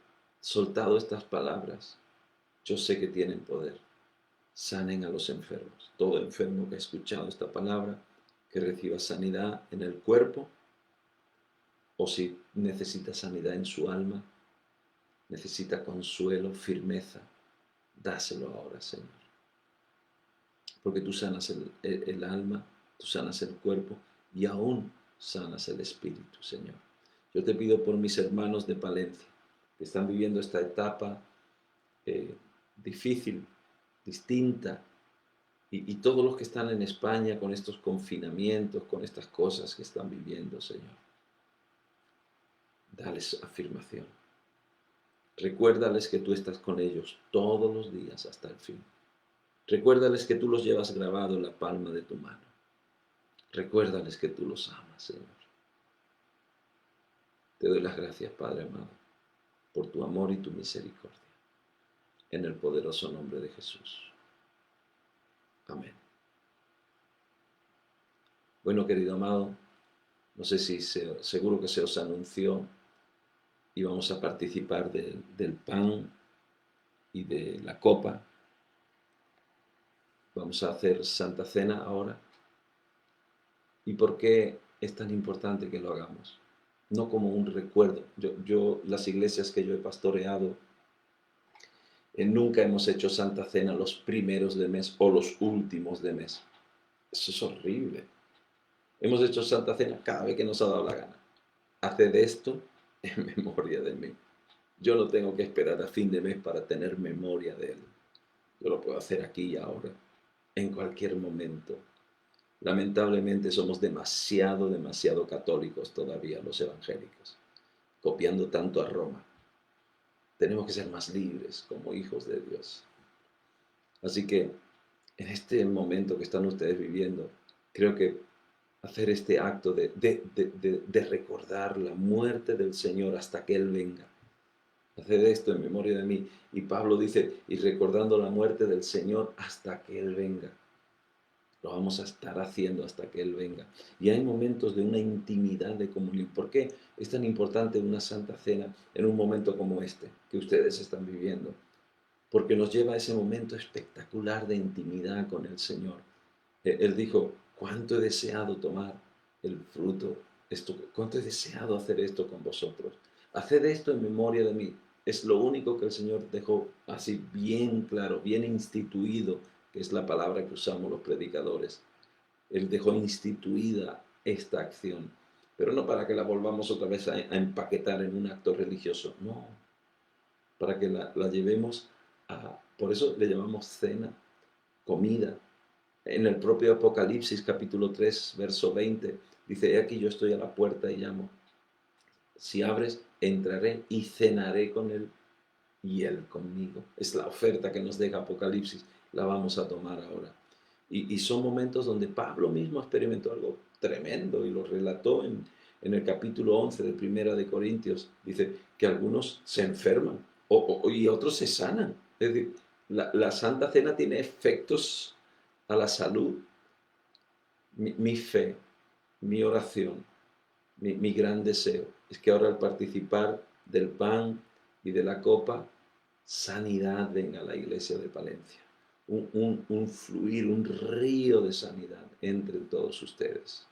soltado estas palabras, yo sé que tienen poder. Sanen a los enfermos. Todo enfermo que ha escuchado esta palabra, que reciba sanidad en el cuerpo, o si necesita sanidad en su alma, necesita consuelo, firmeza, dáselo ahora, Señor. Porque tú sanas el alma, tú sanas el cuerpo y aún sanas el espíritu, Señor. Yo te pido por mis hermanos de Palencia, que están viviendo esta etapa difícil, distinta, y todos los que están en España con estos confinamientos, con estas cosas que están viviendo, Señor. Dales afirmación. Recuérdales que tú estás con ellos todos los días hasta el fin. Recuérdales que tú los llevas grabado en la palma de tu mano. Recuérdales que tú los amas, Señor. Te doy las gracias, Padre amado, por tu amor y tu misericordia. En el poderoso nombre de Jesús. Amén. Bueno, querido amado, no sé si seguro que se os anunció y vamos a participar del pan y de la copa. Vamos a hacer Santa Cena ahora. ¿Y por qué es tan importante que lo hagamos? No como un recuerdo. Las iglesias que yo he pastoreado, nunca hemos hecho Santa Cena los primeros de mes o los últimos de mes. Eso es horrible. Hemos hecho Santa Cena cada vez que nos ha dado la gana. Haced esto en memoria de mí. Yo no tengo que esperar a fin de mes para tener memoria de Él. Yo lo puedo hacer aquí y ahora, en cualquier momento. Lamentablemente somos demasiado católicos todavía los evangélicos, copiando tanto a Roma. Tenemos que ser más libres como hijos de Dios. Así que en este momento que están ustedes viviendo, creo que hacer este acto de recordar la muerte del Señor hasta que Él venga. Hacer esto en memoria de mí. Y Pablo dice, y recordando la muerte del Señor hasta que Él venga. Lo vamos a estar haciendo hasta que Él venga. Y hay momentos de una intimidad de comunión. ¿Por qué es tan importante una Santa Cena en un momento como este que ustedes están viviendo? Porque nos lleva a ese momento espectacular de intimidad con el Señor. Él dijo, cuánto he deseado tomar el fruto, cuánto he deseado hacer esto con vosotros. Haced esto en memoria de mí. Es lo único que el Señor dejó así bien claro, bien instituido, que es la palabra que usamos los predicadores. Él dejó instituida esta acción, pero no para que la volvamos otra vez a empaquetar en un acto religioso, no, para que la llevemos por eso le llamamos cena, comida. En el propio Apocalipsis capítulo 3, verso 20, dice, he aquí yo estoy a la puerta y llamo. Si abres, entraré y cenaré con él y él conmigo. Es la oferta que nos deja Apocalipsis, la vamos a tomar ahora. Y son momentos donde Pablo mismo experimentó algo tremendo y lo relató en el capítulo 11 de Primera de Corintios. Dice que algunos se enferman y otros se sanan. Es decir, la Santa Cena tiene efectos a la salud. Mi fe, mi oración, mi gran deseo es que ahora al participar del pan y de la copa, sanidad venga a la iglesia de Palencia. Un fluir, un río de sanidad entre todos ustedes.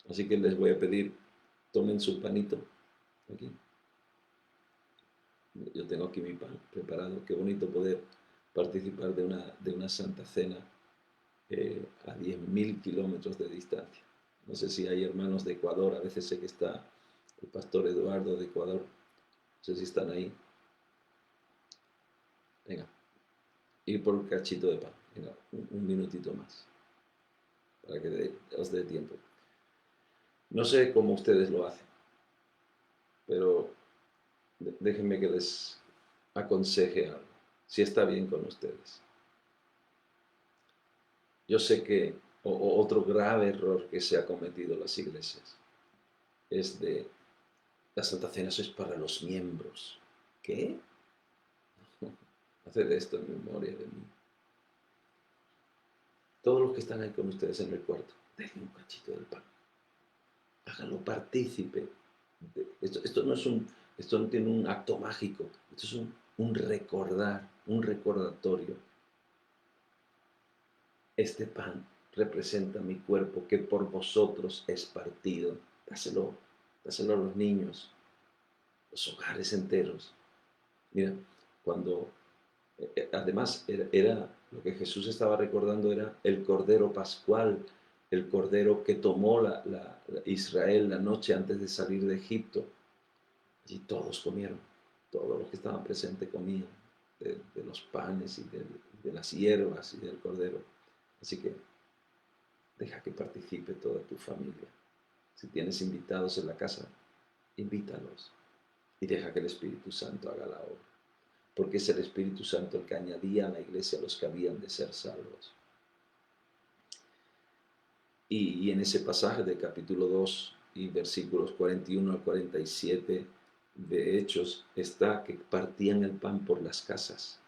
Así que les voy a pedir, tomen su panito aquí. Yo tengo aquí mi pan preparado. Qué bonito poder participar de una Santa Cena a 10.000 kilómetros de distancia. No sé si hay hermanos de Ecuador, a veces sé que está el pastor Eduardo de Ecuador. No sé si están ahí. Venga, ir por un cachito de pan. Venga, un minutito más, para que os dé tiempo. No sé cómo ustedes lo hacen, pero déjenme que les aconseje algo, si está bien con ustedes. Yo sé que otro grave error que se ha cometido en las iglesias es de la Santa Cena eso es para los miembros. ¿Qué? Hacer esto en memoria de mí. Todos los que están ahí con ustedes en el cuarto, denle un cachito del pan. Háganlo partícipe. Esto no tiene un acto mágico. Esto es un recordar, un recordatorio. Este pan representa mi cuerpo que por vosotros es partido. Dáselo, dáselo a los niños, los hogares enteros. Mira, cuando además era lo que Jesús estaba recordando era el Cordero Pascual, el Cordero que tomó Israel la noche antes de salir de Egipto. Allí todos comieron, todos los que estaban presentes comían de los panes y de las hierbas y del Cordero. Así que deja que participe toda tu familia. Si tienes invitados en la casa, invítalos y deja que el Espíritu Santo haga la obra. Porque es el Espíritu Santo el que añadía a la iglesia a los que habían de ser salvos. Y en ese pasaje de capítulo 2 y versículos 41 al 47 de Hechos está que partían el pan por las casas.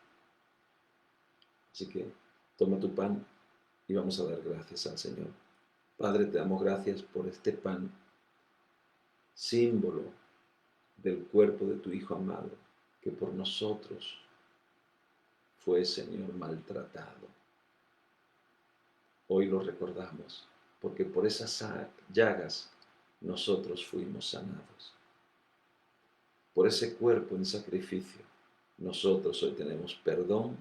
Así que toma tu pan y vamos a dar gracias al Señor. Padre, te damos gracias por este pan, símbolo del cuerpo de tu Hijo amado, que por nosotros fue, Señor, maltratado. Hoy lo recordamos, porque por esas llagas nosotros fuimos sanados. Por ese cuerpo en sacrificio, nosotros hoy tenemos perdón,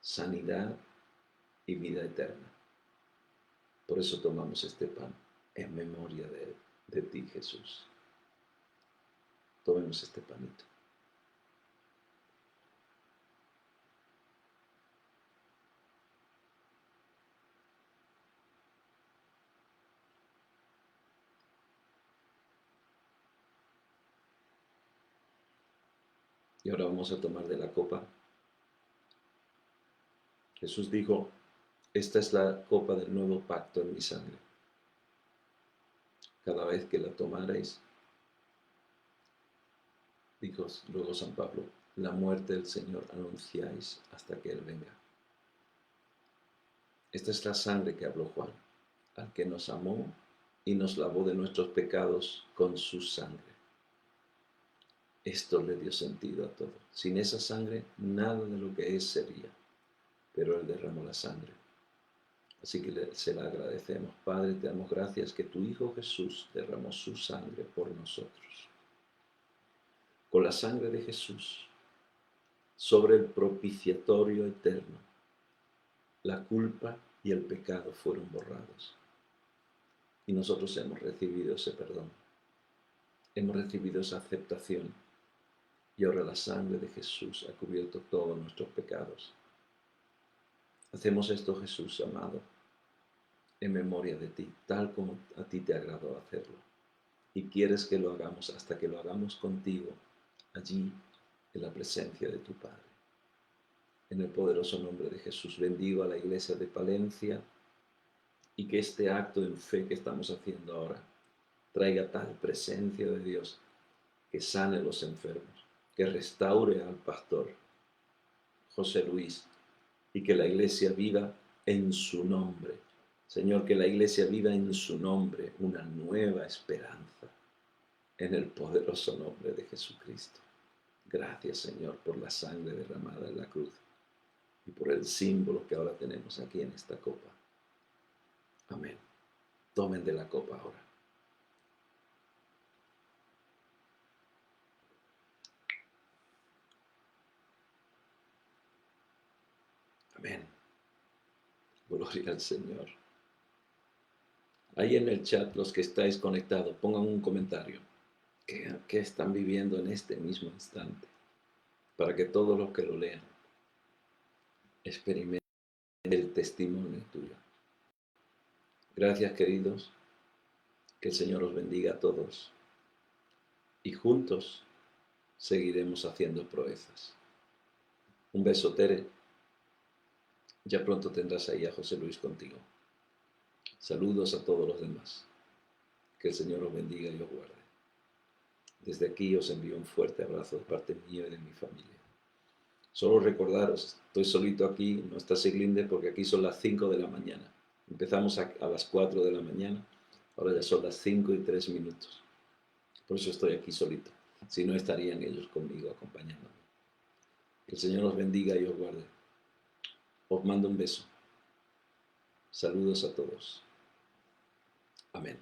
sanidad y vida eterna. Por eso tomamos este pan en memoria de ti, Jesús. Tomemos este panito. Y ahora vamos a tomar de la copa. Jesús dijo, esta es la copa del nuevo pacto en mi sangre. Cada vez que la tomarais, dijo luego San Pablo, la muerte del Señor anunciáis hasta que Él venga. Esta es la sangre que habló Juan, al que nos amó y nos lavó de nuestros pecados con su sangre. Esto le dio sentido a todo. Sin esa sangre, nada de lo que es sería, pero Él derramó la sangre. Así que se la agradecemos. Padre, te damos gracias que tu Hijo Jesús derramó su sangre por nosotros. Con la sangre de Jesús, sobre el propiciatorio eterno, la culpa y el pecado fueron borrados. Y nosotros hemos recibido ese perdón. Hemos recibido esa aceptación. Y ahora la sangre de Jesús ha cubierto todos nuestros pecados. Hacemos esto, Jesús amado, en memoria de ti, tal como a ti te agradó hacerlo. Y quieres que lo hagamos hasta que lo hagamos contigo, allí en la presencia de tu Padre. En el poderoso nombre de Jesús, bendigo a la iglesia de Palencia y que este acto en fe que estamos haciendo ahora traiga tal presencia de Dios que sane a los enfermos, que restaure al pastor José Luis y que la iglesia viva en su nombre. Señor, que la iglesia viva en su nombre una nueva esperanza en el poderoso nombre de Jesucristo. Gracias, Señor, por la sangre derramada en la cruz y por el símbolo que ahora tenemos aquí en esta copa. Amén. Tomen de la copa ahora. . Amén. Gloria al Señor. Ahí en el chat, los que estáis conectados, pongan un comentario. ¿Qué están viviendo en este mismo instante? Para que todos los que lo lean experimenten el testimonio tuyo. Gracias, queridos. Que el Señor os bendiga a todos. Y juntos seguiremos haciendo proezas. Un beso, Tere. Ya pronto tendrás ahí a José Luis contigo. Saludos a todos los demás. Que el Señor os bendiga y os guarde. Desde aquí os envío un fuerte abrazo de parte mía y de mi familia. Solo recordaros, estoy solito aquí, no está Siglinde porque aquí son las 5 de la mañana. Empezamos a las 4 de la mañana, ahora ya son las 5:03. Por eso estoy aquí solito. Si no, estarían ellos conmigo acompañándome. Que el Señor os bendiga y os guarde. Os mando un beso. Saludos a todos. Amén.